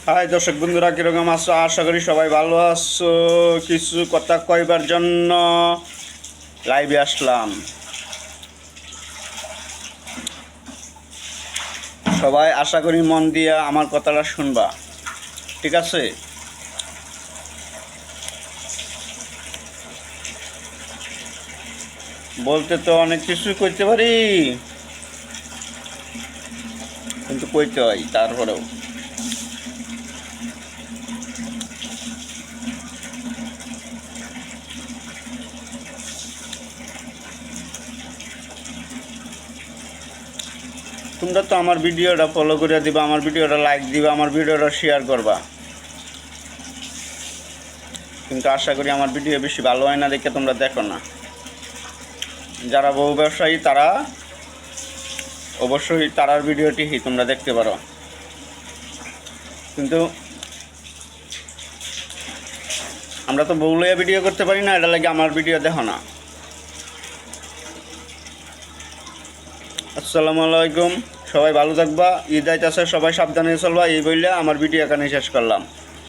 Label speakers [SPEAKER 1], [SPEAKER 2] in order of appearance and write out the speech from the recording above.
[SPEAKER 1] High দর্শক বন্ধুরা, কীরকম আছো? আশা করি সবাই ভালো আছো। কিছু কথা কইবার জন্য লাইভে আসলাম। সবাই আশা করি মন দিয়ে আমার কথাটা শুনবা, ঠিক আছে? বলতে তো অনেক কিছু কইতে পারি, কিন্তু কইতে হয় তারপরেও। তোমরা তো আমার ভিডিওটা ফলো করে দিবা, আমার ভিডিওটা লাইক দিবা, আমার ভিডিওটা শেয়ার করবা, কিন্তু আশা করি আমার ভিডিও বেশি ভালো হয় না দেখে তোমরা দেখো না। যারা বহু ব্যবসায়ী তারা অবশ্যই তারার ভিডিওটি তোমরা দেখতে পারো, কিন্তু আমরা তো বউ লইয়া ভিডিও করতে পারি না, এটা লাগে আমার ভিডিও দেখো না। আসসালামু আলাইকুম, সবাই ভালো থাকবা। ঈদ আইতাছে, সবাই সাবধানে চলবা, এই বললে আমার ভিডিও এখানে শেষ করলাম।